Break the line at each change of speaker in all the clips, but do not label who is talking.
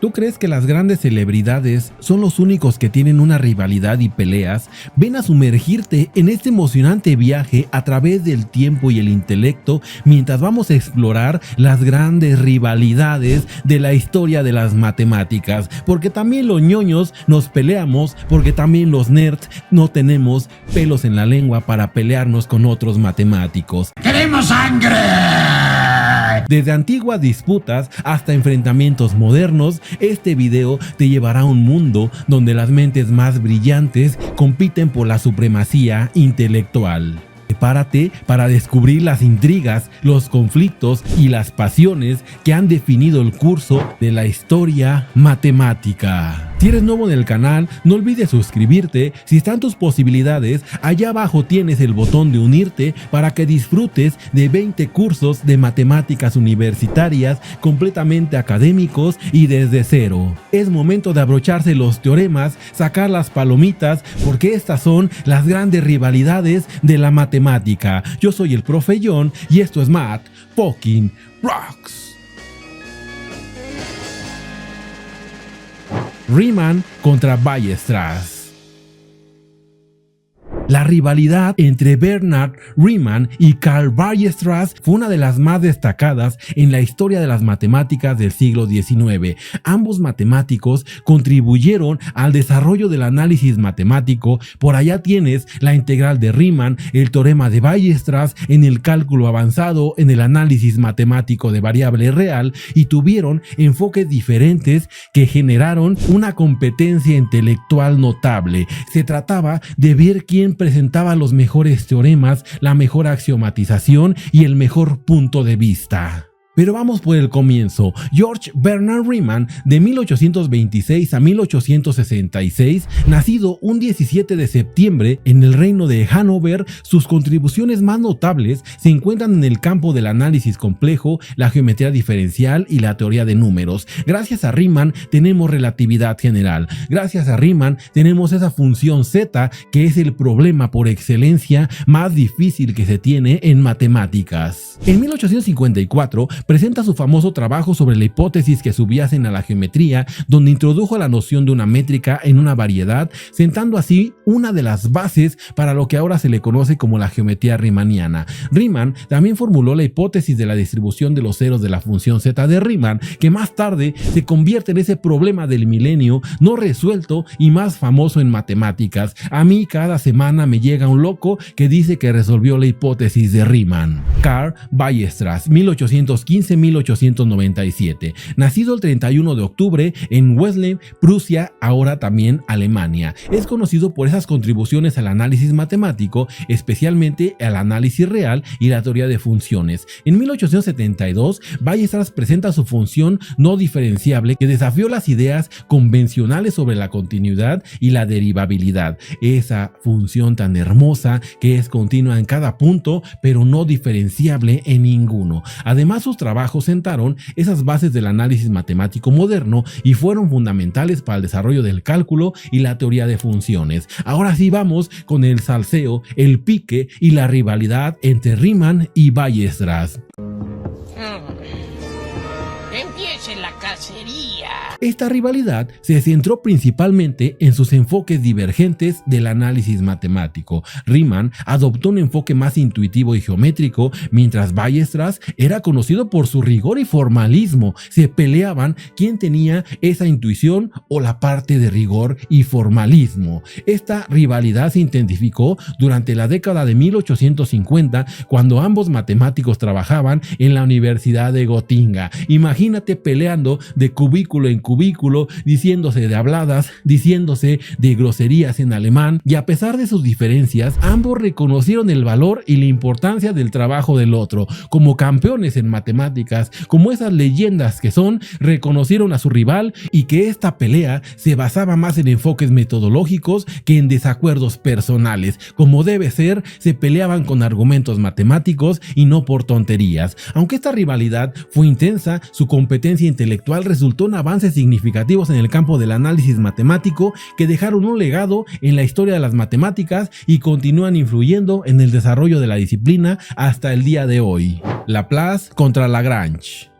¿Tú crees que las grandes celebridades son los únicos que tienen una rivalidad y peleas? Ven a sumergirte en este emocionante viaje a través del tiempo y el intelecto mientras vamos a explorar las grandes rivalidades de la historia de las matemáticas, porque también los ñoños nos peleamos, porque también los nerds no tenemos pelos en la lengua para pelearnos con otros matemáticos.
¡Queremos sangre!
Desde antiguas disputas hasta enfrentamientos modernos, este video te llevará a un mundo donde las mentes más brillantes compiten por la supremacía intelectual. Prepárate para descubrir las intrigas, los conflictos y las pasiones que han definido el curso de la historia matemática. Si eres nuevo en el canal, no olvides suscribirte. Si están tus posibilidades, allá abajo tienes el botón de unirte para que disfrutes de 20 cursos de matemáticas universitarias completamente académicos y desde cero. Es momento de abrocharse los teoremas, sacar las palomitas, porque estas son las grandes rivalidades de la matemática. Yo soy el Profe John y esto es Math Fucking Rocks. Riemann contra Weierstrass. La rivalidad entre Bernhard Riemann y Carl Weierstrass fue una de las más destacadas en la historia de las matemáticas del siglo XIX. Ambos matemáticos contribuyeron al desarrollo del análisis matemático. Por allá tienes la integral de Riemann, el teorema de Weierstrass en el cálculo avanzado, en el análisis matemático de variable real, y tuvieron enfoques diferentes que generaron una competencia intelectual notable. Se trataba de ver quién presentaba los mejores teoremas, la mejor axiomatización y el mejor punto de vista. Pero vamos por el comienzo. George Bernard Riemann, de 1826 a 1866, nacido un 17 de septiembre en el reino de Hannover, sus contribuciones más notables se encuentran en el campo del análisis complejo, la geometría diferencial y la teoría de números. Gracias a Riemann tenemos relatividad general. Gracias a Riemann tenemos esa función z, que es el problema por excelencia más difícil que se tiene en matemáticas. En 1854 presenta su famoso trabajo sobre la hipótesis que subyacen a la geometría, donde introdujo la noción de una métrica en una variedad, sentando así una de las bases para lo que ahora se le conoce como la geometría riemanniana. Riemann también formuló la hipótesis de la distribución de los ceros de la función z de Riemann, que más tarde se convierte en ese problema del milenio no resuelto y más famoso en matemáticas. A mí cada semana me llega un loco que dice que resolvió la hipótesis de Riemann. Carl Weierstrass, 1815-1897, nacido el 31 de octubre en Wesel, Prusia, ahora también Alemania. Es conocido por esas contribuciones al análisis matemático, especialmente al análisis real y la teoría de funciones. En 1872, Weierstrass presenta su función no diferenciable, que desafió las ideas convencionales sobre la continuidad y la derivabilidad. Esa función tan hermosa que es continua en cada punto, pero no diferenciable en ninguno. Además, sus trabajos sentaron esas bases del análisis matemático moderno y fueron fundamentales para el desarrollo del cálculo y la teoría de funciones. Ahora sí vamos con el salseo, el pique y la rivalidad entre Riemann y Weierstrass.
¡Empiece la cacería!
Esta rivalidad se centró principalmente en sus enfoques divergentes del análisis matemático. Riemann adoptó un enfoque más intuitivo y geométrico, mientras Weierstrass era conocido por su rigor y formalismo. Se peleaban quién tenía esa intuición o la parte de rigor y formalismo. Esta rivalidad se intensificó durante la década de 1850, cuando ambos matemáticos trabajaban en la Universidad de Gotinga. Imagínate peleando de cubículo en cubículo, diciéndose de habladas, diciéndose de groserías en alemán, y a pesar de sus diferencias, ambos reconocieron el valor y la importancia del trabajo del otro. Como campeones en matemáticas, como esas leyendas que son, reconocieron a su rival y que esta pelea se basaba más en enfoques metodológicos que en desacuerdos personales. Como debe ser, se peleaban con argumentos matemáticos y no por tonterías. Aunque esta rivalidad fue intensa, su competencia intelectual resultó en avances significativos en el campo del análisis matemático que dejaron un legado en la historia de las matemáticas y continúan influyendo en el desarrollo de la disciplina hasta el día de hoy. Laplace contra Lagrange.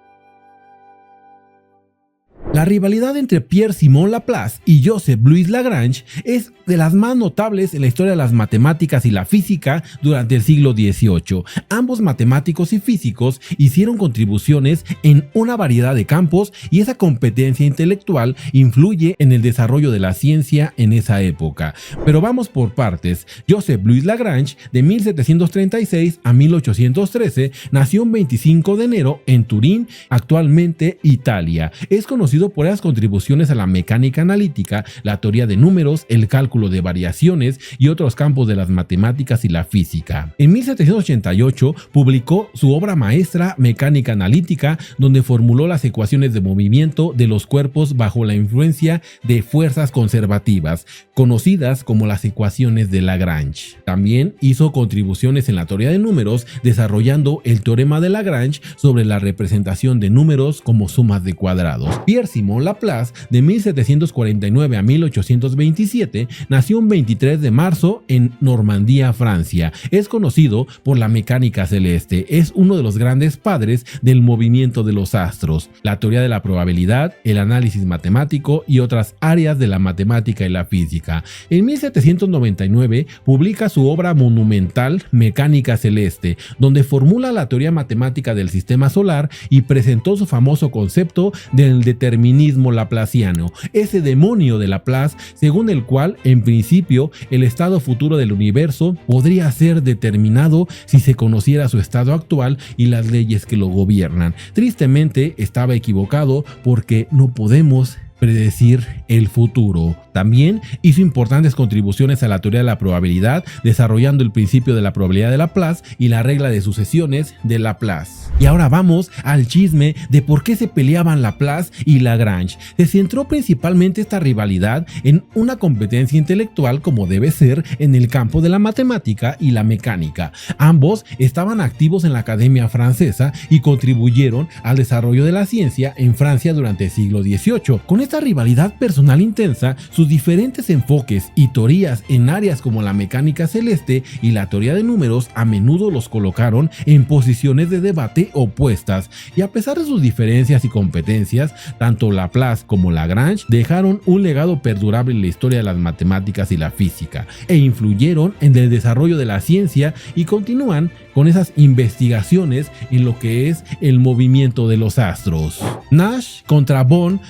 La rivalidad entre Pierre-Simon Laplace y Joseph-Louis Lagrange es de las más notables en la historia de las matemáticas y la física durante el siglo XVIII. Ambos matemáticos y físicos hicieron contribuciones en una variedad de campos y esa competencia intelectual influye en el desarrollo de la ciencia en esa época. Pero vamos por partes. Joseph-Louis Lagrange, de 1736 a 1813, nació un 25 de enero en Turín, actualmente Italia. Es conocido por las contribuciones a la mecánica analítica, la teoría de números, el cálculo de variaciones y otros campos de las matemáticas y la física. En 1788 publicó su obra maestra Mecánica analítica, donde formuló las ecuaciones de movimiento de los cuerpos bajo la influencia de fuerzas conservativas, conocidas como las ecuaciones de Lagrange. También hizo contribuciones en la teoría de números, desarrollando el teorema de Lagrange sobre la representación de números como sumas de cuadrados. Pierre-Simon Laplace, de 1749 a 1827, nació un 23 de marzo en Normandía, Francia. Es conocido por la mecánica celeste. Es uno de los grandes padres del movimiento de los astros, la teoría de la probabilidad, el análisis matemático y otras áreas de la matemática y la física. En 1799 publica su obra monumental Mecánica celeste, donde formula la teoría matemática del sistema solar y presentó su famoso concepto del determinismo laplaciano, ese demonio de Laplace según el cual en principio el estado futuro del universo podría ser determinado si se conociera su estado actual y las leyes que lo gobiernan. Tristemente estaba equivocado porque no podemos predecir el futuro. También hizo importantes contribuciones a la teoría de la probabilidad, desarrollando el principio de la probabilidad de Laplace y la regla de sucesiones de Laplace. Y ahora vamos al chisme de por qué se peleaban Laplace y Lagrange. Se centró principalmente esta rivalidad en una competencia intelectual, como debe ser, en el campo de la matemática y la mecánica. Ambos estaban activos en la Academia Francesa y contribuyeron al desarrollo de la ciencia en Francia durante el siglo XVIII. Con esta rivalidad personal intensa, sus diferentes enfoques y teorías en áreas como la mecánica celeste y la teoría de números a menudo los colocaron en posiciones de debate opuestas, y a pesar de sus diferencias y competencias, tanto Laplace como Lagrange dejaron un legado perdurable en la historia de las matemáticas y la física, e influyeron en el desarrollo de la ciencia y continúan con esas investigaciones en lo que es el movimiento de los astros. Nash contra von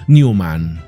Neumann.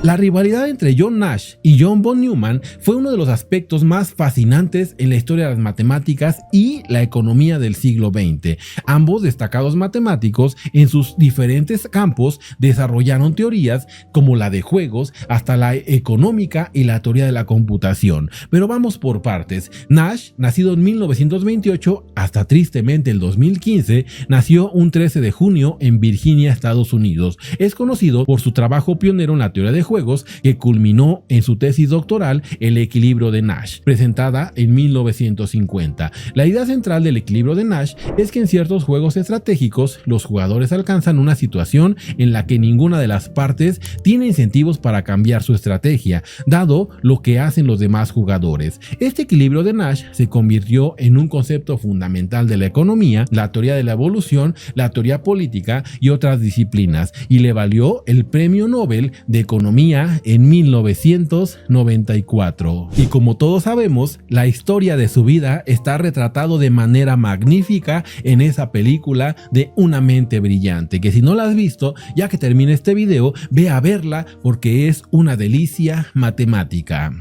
La rivalidad entre John Nash y John von Neumann fue uno de los aspectos más fascinantes en la historia de las matemáticas y la economía del siglo XX. Ambos destacados matemáticos en sus diferentes campos desarrollaron teorías como la de juegos hasta la económica y la teoría de la computación. Pero vamos por partes. Nash, nacido en 1928 hasta tristemente el 2015, nació un 13 de junio en Virginia, Estados Unidos. Es conocido por su trabajo pionero en la teoría de juegos, que culminó en su tesis doctoral El equilibrio de Nash, presentada en 1950. La idea central del equilibrio de Nash es que en ciertos juegos estratégicos los jugadores alcanzan una situación en la que ninguna de las partes tiene incentivos para cambiar su estrategia, dado lo que hacen los demás jugadores. Este equilibrio de Nash se convirtió en un concepto fundamental de la economía, la teoría de la evolución, la teoría política y otras disciplinas, y le valió el Premio Nobel de Economía en 1994. Y como todos sabemos, la historia de su vida está retratado de manera magnífica en esa película de Una mente brillante, que si no la has visto, ya que termine este video, ve a verla porque es una delicia matemática.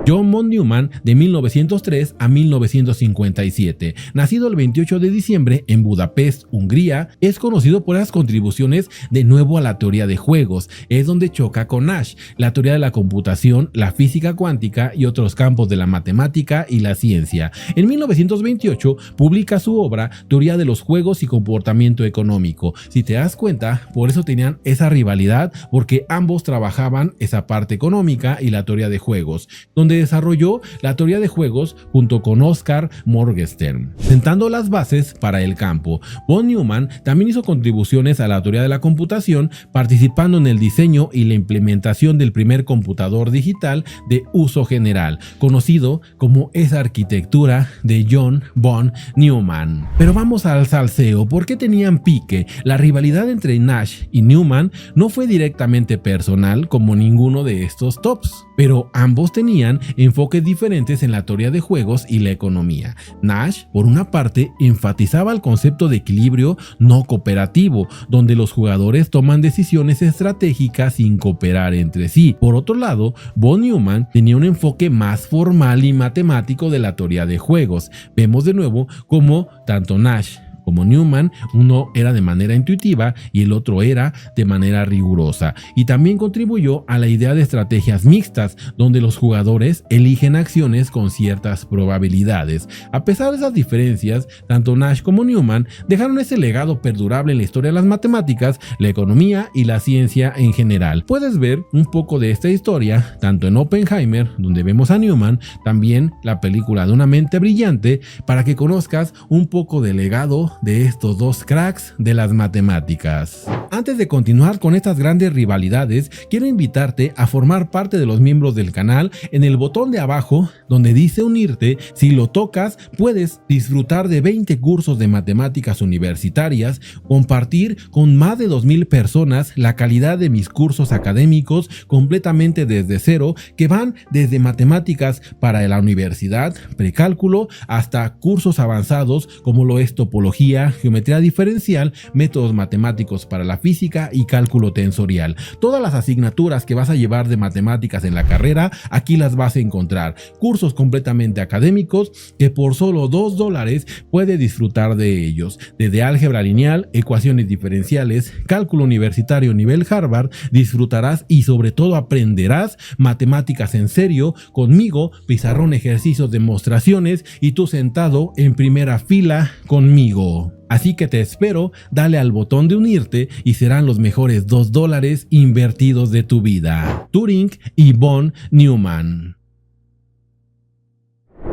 John von Neumann, de 1903 a 1957, nacido el 28 de diciembre en Budapest, Hungría, es conocido por las contribuciones de nuevo a la teoría de juegos. Es donde choca con Nash, la teoría de la computación, la física cuántica y otros campos de la matemática y la ciencia. En 1928 publica su obra Teoría de los juegos y comportamiento económico. Si te das cuenta, por eso tenían esa rivalidad, porque ambos trabajaban esa parte económica y la teoría de juegos, donde donde desarrolló la teoría de juegos junto con Oscar Morgenstern, sentando las bases para el campo. Von Neumann también hizo contribuciones a la teoría de la computación, participando en el diseño y la implementación del primer computador digital de uso general, conocido como esa arquitectura de John von Neumann. Pero vamos al salseo. ¿Por qué tenían pique? La rivalidad entre Nash y Neumann no fue directamente personal como ninguno de estos tops, pero ambos tenían enfoques diferentes en la teoría de juegos y la economía. Nash, por una parte, enfatizaba el concepto de equilibrio no cooperativo, donde los jugadores toman decisiones estratégicas sin cooperar entre sí. Por otro lado, von Neumann tenía un enfoque más formal y matemático de la teoría de juegos. Vemos de nuevo cómo tanto Nash como Neumann, uno era de manera intuitiva y el otro era de manera rigurosa, y también contribuyó a la idea de estrategias mixtas, donde los jugadores eligen acciones con ciertas probabilidades. A pesar de esas diferencias, tanto Nash como Neumann dejaron ese legado perdurable en la historia de las matemáticas, la economía y la ciencia en general. Puedes ver un poco de esta historia tanto en Oppenheimer, donde vemos a Neumann, también la película de Una mente brillante, para que conozcas un poco del legado de estos dos cracks de las matemáticas. Antes de continuar con estas grandes rivalidades, quiero invitarte a formar parte de los miembros del canal. En el botón de abajo donde dice unirte, si lo tocas puedes disfrutar de 20 cursos de matemáticas universitarias, compartir con más de 2000 personas la calidad de mis cursos académicos completamente desde cero, que van desde matemáticas para la universidad, precálculo, hasta cursos avanzados como lo es topología, geometría diferencial, métodos matemáticos para la física y cálculo tensorial. Todas las asignaturas que vas a llevar de matemáticas en la carrera, aquí las vas a encontrar. Cursos completamente académicos que por solo $2 puedes disfrutar de ellos. Desde álgebra lineal, ecuaciones diferenciales, cálculo universitario nivel Harvard, disfrutarás y sobre todo aprenderás matemáticas en serio conmigo, pizarrón, ejercicios, demostraciones y tú sentado en primera fila conmigo. Así que te espero, dale al botón de unirte y serán los mejores $2 invertidos de tu vida. Turing y von Neumann.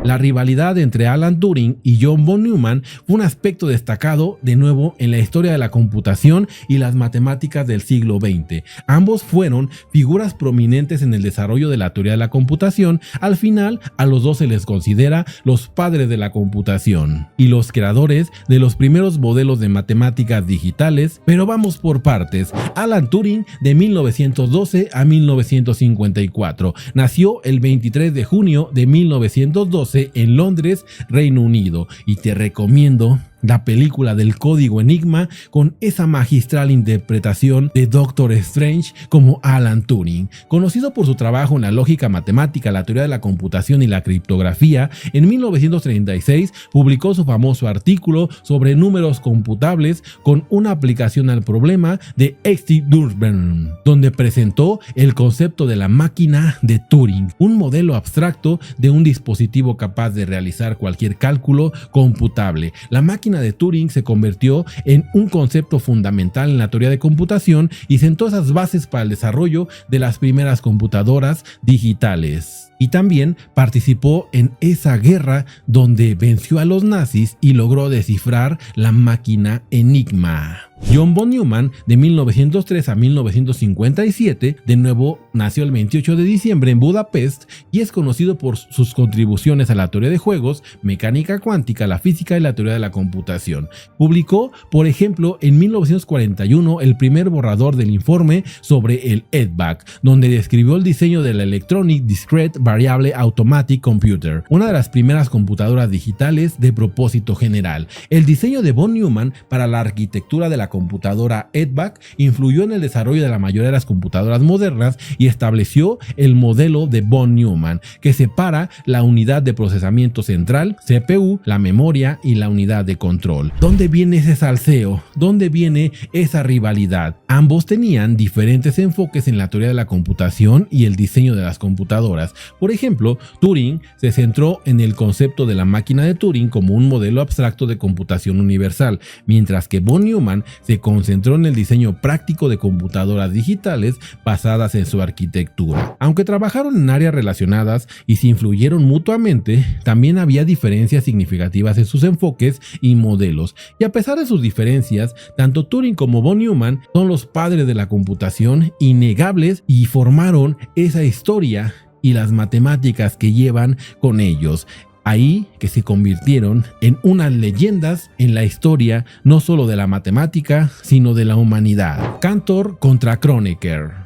La rivalidad entre Alan Turing y John von Neumann fue un aspecto destacado de nuevo en la historia de la computación y las matemáticas del siglo XX. Ambos fueron figuras prominentes en el desarrollo de la teoría de la computación. Al final, a los dos se les considera los padres de la computación y los creadores de los primeros modelos de matemáticas digitales. Pero vamos por partes. Alan Turing, de 1912 a 1954, nació el 23 de junio de 1912 en Londres, Reino Unido, y te recomiendo la película del Código Enigma con esa magistral interpretación de Doctor Strange como Alan Turing. Conocido por su trabajo en la lógica matemática, la teoría de la computación y la criptografía, en 1936 publicó su famoso artículo sobre números computables con una aplicación al problema de Esty-Durban, donde presentó el concepto de la máquina de Turing, un modelo abstracto de un dispositivo capaz de realizar cualquier cálculo computable. La máquina de Turing se convirtió en un concepto fundamental en la teoría de computación y sentó esas bases para el desarrollo de las primeras computadoras digitales. Y también participó en esa guerra donde venció a los nazis y logró descifrar la máquina Enigma. John von Neumann, de 1903 a 1957, de nuevo nació el 28 de diciembre en Budapest y es conocido por sus contribuciones a la teoría de juegos, mecánica cuántica, la física y la teoría de la computación. Publicó, por ejemplo, en 1941 el primer borrador del informe sobre el EDVAC, donde describió el diseño de la Electronic Discrete Variable Automatic Computer, una de las primeras computadoras digitales de propósito general. El diseño de von Neumann para la arquitectura de la computadora EDVAC influyó en el desarrollo de la mayoría de las computadoras modernas y estableció el modelo de von Neumann, que separa la unidad de procesamiento central, CPU, la memoria y la unidad de control. ¿Dónde viene ese salseo? ¿Dónde viene esa rivalidad? Ambos tenían diferentes enfoques en la teoría de la computación y el diseño de las computadoras. Por ejemplo, Turing se centró en el concepto de la máquina de Turing como un modelo abstracto de computación universal, mientras que von Neumann se concentró en el diseño práctico de computadoras digitales basadas en su arquitectura. Aunque trabajaron en áreas relacionadas y se influyeron mutuamente, también había diferencias significativas en sus enfoques y modelos, y a pesar de sus diferencias, tanto Turing como von Neumann son los padres de la computación innegables y formaron esa historia y las matemáticas que llevan con ellos. Ahí que se convirtieron en unas leyendas en la historia no solo de la matemática, sino de la humanidad. Cantor contra Kronecker.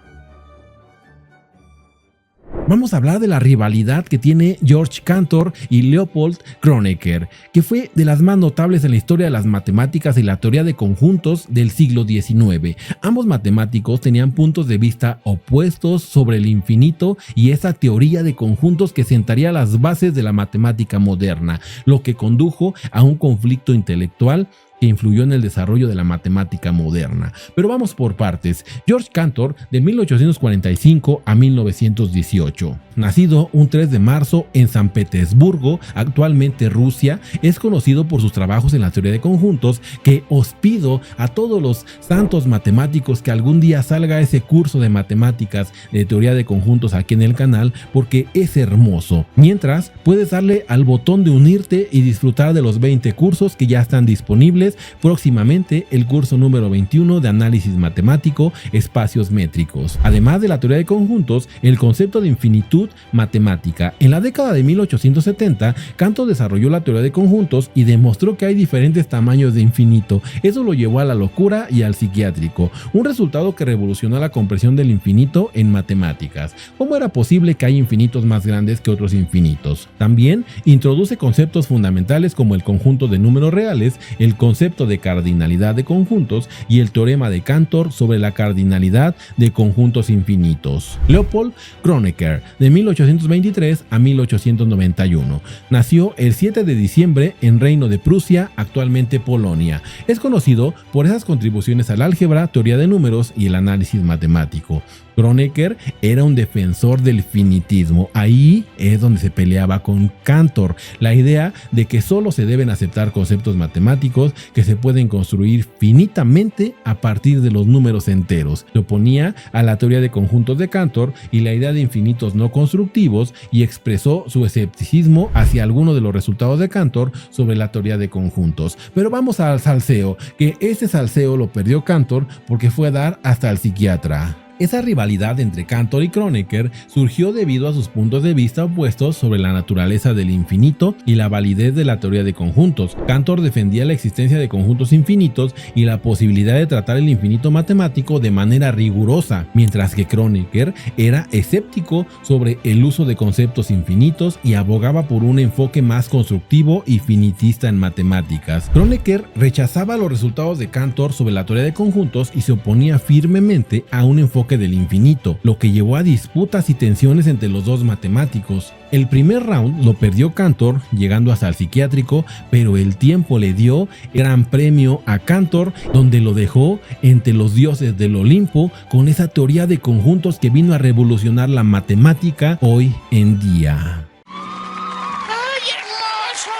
Vamos a hablar de la rivalidad que tiene George Cantor y Leopold Kronecker, que fue de las más notables en la historia de las matemáticas y la teoría de conjuntos del siglo XIX. Ambos matemáticos tenían puntos de vista opuestos sobre el infinito y esa teoría de conjuntos que sentaría las bases de la matemática moderna, lo que condujo a un conflicto intelectual que influyó en el desarrollo de la matemática moderna. Pero vamos por partes. George Cantor, de 1845 a 1918. Nacido un 3 de marzo en San Petersburgo, actualmente Rusia, es conocido por sus trabajos en la teoría de conjuntos, que os pido a todos los santos matemáticos que algún día salga ese curso de matemáticas de teoría de conjuntos aquí en el canal, porque es hermoso. Mientras, puedes darle al botón de unirte y disfrutar de los 20 cursos que ya están disponibles. Próximamente el curso número 21 de análisis matemático, espacios métricos. Además de la teoría de conjuntos, el concepto de infinitud matemática. En la década de 1870, Cantor desarrolló la teoría de conjuntos y demostró que hay diferentes tamaños de infinito. Eso lo llevó a la locura y al psiquiátrico, un resultado que revolucionó la comprensión del infinito en matemáticas. ¿Cómo era posible que hay infinitos más grandes que otros infinitos? También introduce conceptos fundamentales como el conjunto de números reales, el concepto de cardinalidad de conjuntos y el teorema de Cantor sobre la cardinalidad de conjuntos infinitos. Leopold Kronecker, de 1823 a 1891, nació el 7 de diciembre en Reino de Prusia, actualmente Polonia. Es conocido por esas contribuciones al álgebra, teoría de números y el análisis matemático. Kronecker era un defensor del finitismo. Ahí es donde se peleaba con Cantor, la idea de que solo se deben aceptar conceptos matemáticos que se pueden construir finitamente a partir de los números enteros. Se oponía a la teoría de conjuntos de Cantor y la idea de infinitos no constructivos, y expresó su escepticismo hacia algunos de los resultados de Cantor sobre la teoría de conjuntos. Pero vamos al salseo, que ese salseo lo perdió Cantor porque fue a dar hasta el psiquiatra. Esa rivalidad entre Cantor y Kronecker surgió debido a sus puntos de vista opuestos sobre la naturaleza del infinito y la validez de la teoría de conjuntos. Cantor defendía la existencia de conjuntos infinitos y la posibilidad de tratar el infinito matemático de manera rigurosa, mientras que Kronecker era escéptico sobre el uso de conceptos infinitos y abogaba por un enfoque más constructivo y finitista en matemáticas. Kronecker rechazaba los resultados de Cantor sobre la teoría de conjuntos y se oponía firmemente a un enfoque del infinito, lo que llevó a disputas y tensiones entre los dos matemáticos. El primer round lo perdió Cantor, llegando hasta el psiquiátrico, pero el tiempo le dio gran premio a Cantor, donde lo dejó entre los dioses del Olimpo con esa teoría de conjuntos que vino a revolucionar la matemática hoy en día.
¡Ay, hermoso!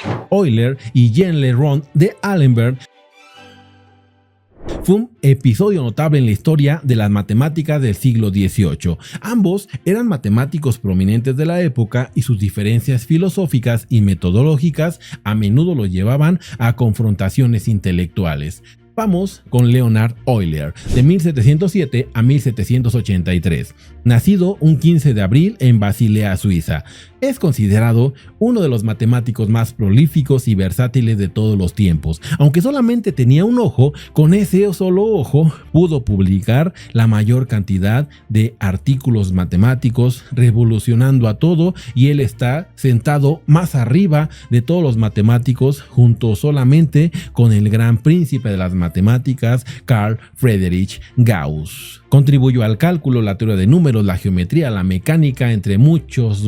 ¡Sublime!
Euler y Jean Le Rond de Allenberg fue un episodio notable en la historia de las matemáticas del siglo XVIII. Ambos eran matemáticos prominentes de la época y sus diferencias filosóficas y metodológicas a menudo los llevaban a confrontaciones intelectuales. Vamos con Leonhard Euler, de 1707 a 1783, nacido un 15 de abril en Basilea, Suiza. Es considerado uno de los matemáticos más prolíficos y versátiles de todos los tiempos. Aunque solamente tenía un ojo, con ese solo ojo pudo publicar la mayor cantidad de artículos matemáticos, revolucionando a todo, y él está sentado más arriba de todos los matemáticos, junto solamente con el gran príncipe de las matemáticas, Carl Friedrich Gauss. Contribuyó al cálculo, la teoría de números, la geometría, la mecánica, entre muchos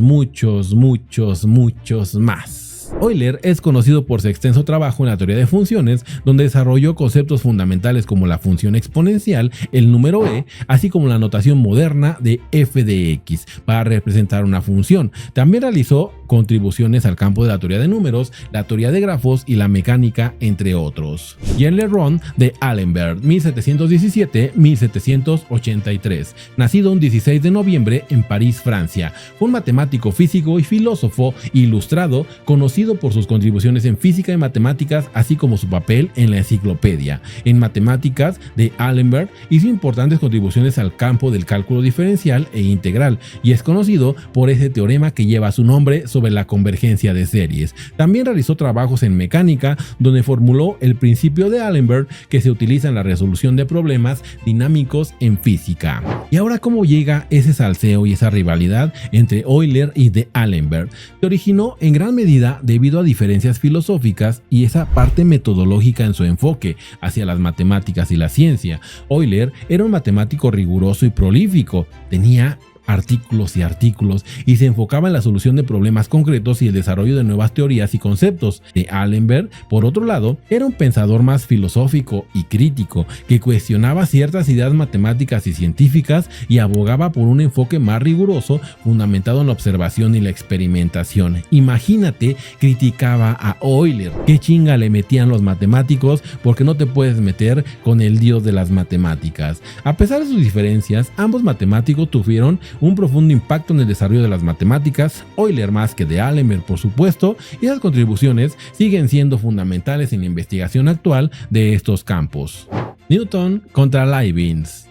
más. Euclides. Euler es conocido por su extenso trabajo en la teoría de funciones, donde desarrolló conceptos fundamentales como la función exponencial, el número e, así como la notación moderna de f de x para representar una función. También realizó contribuciones al campo de la teoría de números, la teoría de grafos y la mecánica, entre otros. Jean Le Rond de Alembert, 1717-1783, nacido un 16 de noviembre en París, Francia. Fue un matemático, físico y filósofo ilustrado, conocido por sus contribuciones en física y matemáticas, así como su papel en la enciclopedia. En matemáticas de Alembert hizo importantes contribuciones al campo del cálculo diferencial e integral, y es conocido por ese teorema que lleva su nombre sobre la convergencia de series. También realizó trabajos en mecánica, donde formuló el principio de Alembert que se utiliza en la resolución de problemas dinámicos en física. Y ahora, ¿cómo llega ese salseo y esa rivalidad entre Euler y de Alembert? Se originó en gran medida debido a diferencias filosóficas y esa parte metodológica en su enfoque hacia las matemáticas y la ciencia. Euler era un matemático riguroso y prolífico, tenía artículos y se enfocaba en la solución de problemas concretos y el desarrollo de nuevas teorías y conceptos. De Alembert, por otro lado, era un pensador más filosófico y crítico, que cuestionaba ciertas ideas matemáticas y científicas y abogaba por un enfoque más riguroso, fundamentado en la observación y la experimentación. Imagínate, criticaba a Euler. ¿Qué chinga le metían los matemáticos? Porque no te puedes meter con el dios de las matemáticas. A pesar de sus diferencias, ambos matemáticos tuvieron un profundo impacto en el desarrollo de las matemáticas, Euler más que de Alembert, por supuesto, y las contribuciones siguen siendo fundamentales en la investigación actual de estos campos. Newton contra Leibniz.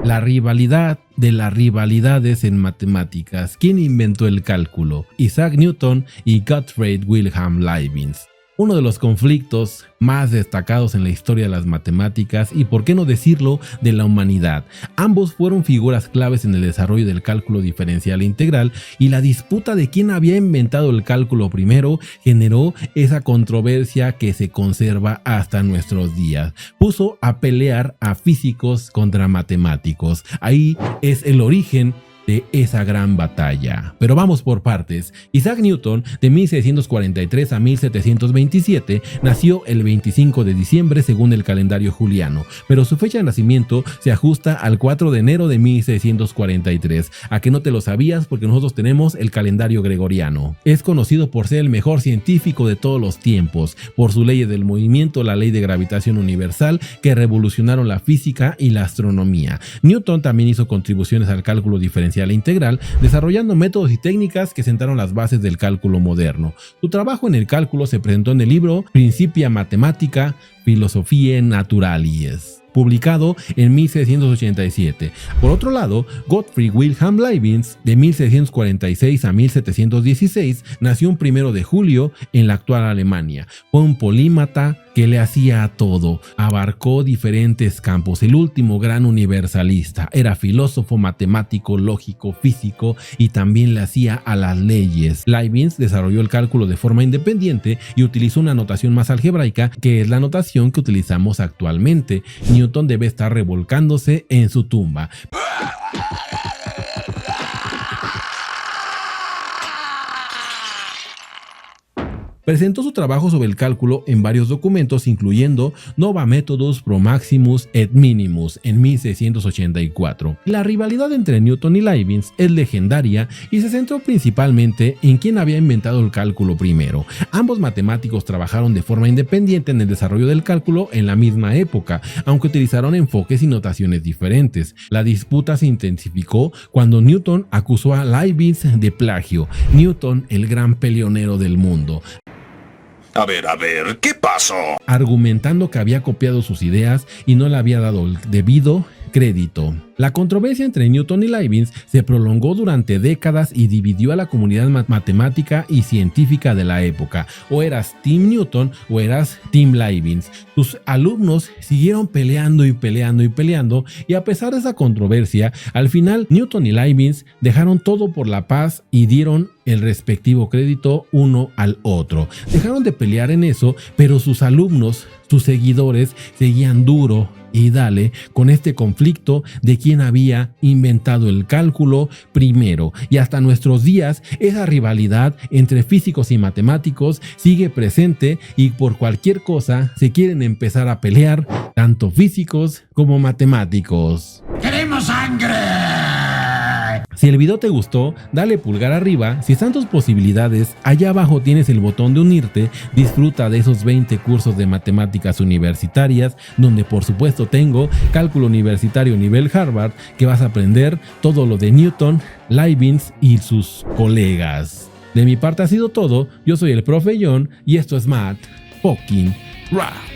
La rivalidad de las rivalidades en matemáticas. ¿Quién inventó el cálculo? Isaac Newton y Gottfried Wilhelm Leibniz. Uno de los conflictos más destacados en la historia de las matemáticas y, por qué no decirlo, de la humanidad. Ambos fueron figuras claves en el desarrollo del cálculo diferencial e integral, y la disputa de quién había inventado el cálculo primero generó esa controversia que se conserva hasta nuestros días. Puso a pelear a físicos contra matemáticos. Ahí es el origen de esa gran batalla. Pero vamos por partes. Isaac Newton, de 1643 a 1727, nació el 25 de diciembre según el calendario juliano, pero su fecha de nacimiento se ajusta al 4 de enero de 1643. ¿A que no te lo sabías? Porque nosotros tenemos el calendario gregoriano. Es conocido por ser el mejor científico de todos los tiempos, por su ley del movimiento, la ley de gravitación universal, que revolucionaron la física y la astronomía. Newton también hizo contribuciones al cálculo diferencial e integral, desarrollando métodos y técnicas que sentaron las bases del cálculo moderno. Su trabajo en el cálculo se presentó en el libro Principia Mathematica Philosophiae Naturalis, publicado en 1687. Por otro lado, Gottfried Wilhelm Leibniz, de 1646 a 1716, nació un 1 de julio en la actual Alemania. Fue un polímata que le hacía a todo, abarcó diferentes campos. El último gran universalista, era filósofo, matemático, lógico, físico, y también le hacía a las leyes. Leibniz desarrolló el cálculo de forma independiente y utilizó una notación más algebraica, que es la notación que utilizamos actualmente. Newton debe estar revolcándose en su tumba. Presentó su trabajo sobre el cálculo en varios documentos, incluyendo Nova Methodus Pro Maximus et Minimus en 1684. La rivalidad entre Newton y Leibniz es legendaria y se centró principalmente en quién había inventado el cálculo primero. Ambos matemáticos trabajaron de forma independiente en el desarrollo del cálculo en la misma época, aunque utilizaron enfoques y notaciones diferentes. La disputa se intensificó cuando Newton acusó a Leibniz de plagio. Newton, el gran peleonero del mundo,
A ver, ¿qué pasó?
argumentando que había copiado sus ideas y no le había dado el debido crédito. La controversia entre Newton y Leibniz se prolongó durante décadas y dividió a la comunidad matemática y científica de la época. O eras Team Newton o eras Team Leibniz. Sus alumnos siguieron peleando y a pesar de esa controversia, al final Newton y Leibniz dejaron todo por la paz y dieron el respectivo crédito uno al otro. Dejaron de pelear en eso, pero sus alumnos, sus seguidores, seguían duro y dale con este conflicto de quién había inventado el cálculo primero, y hasta nuestros días esa rivalidad entre físicos y matemáticos sigue presente y por cualquier cosa se quieren empezar a pelear tanto físicos como matemáticos.
¡Queremos sangre!
Si el video te gustó, dale pulgar arriba. Si están tus posibilidades, allá abajo tienes el botón de unirte. Disfruta de esos 20 cursos de matemáticas universitarias, donde por supuesto tengo cálculo universitario nivel Harvard, que vas a aprender todo lo de Newton, Leibniz y sus colegas. De mi parte ha sido todo. Yo soy el profe John y esto es Math Fucking Rap.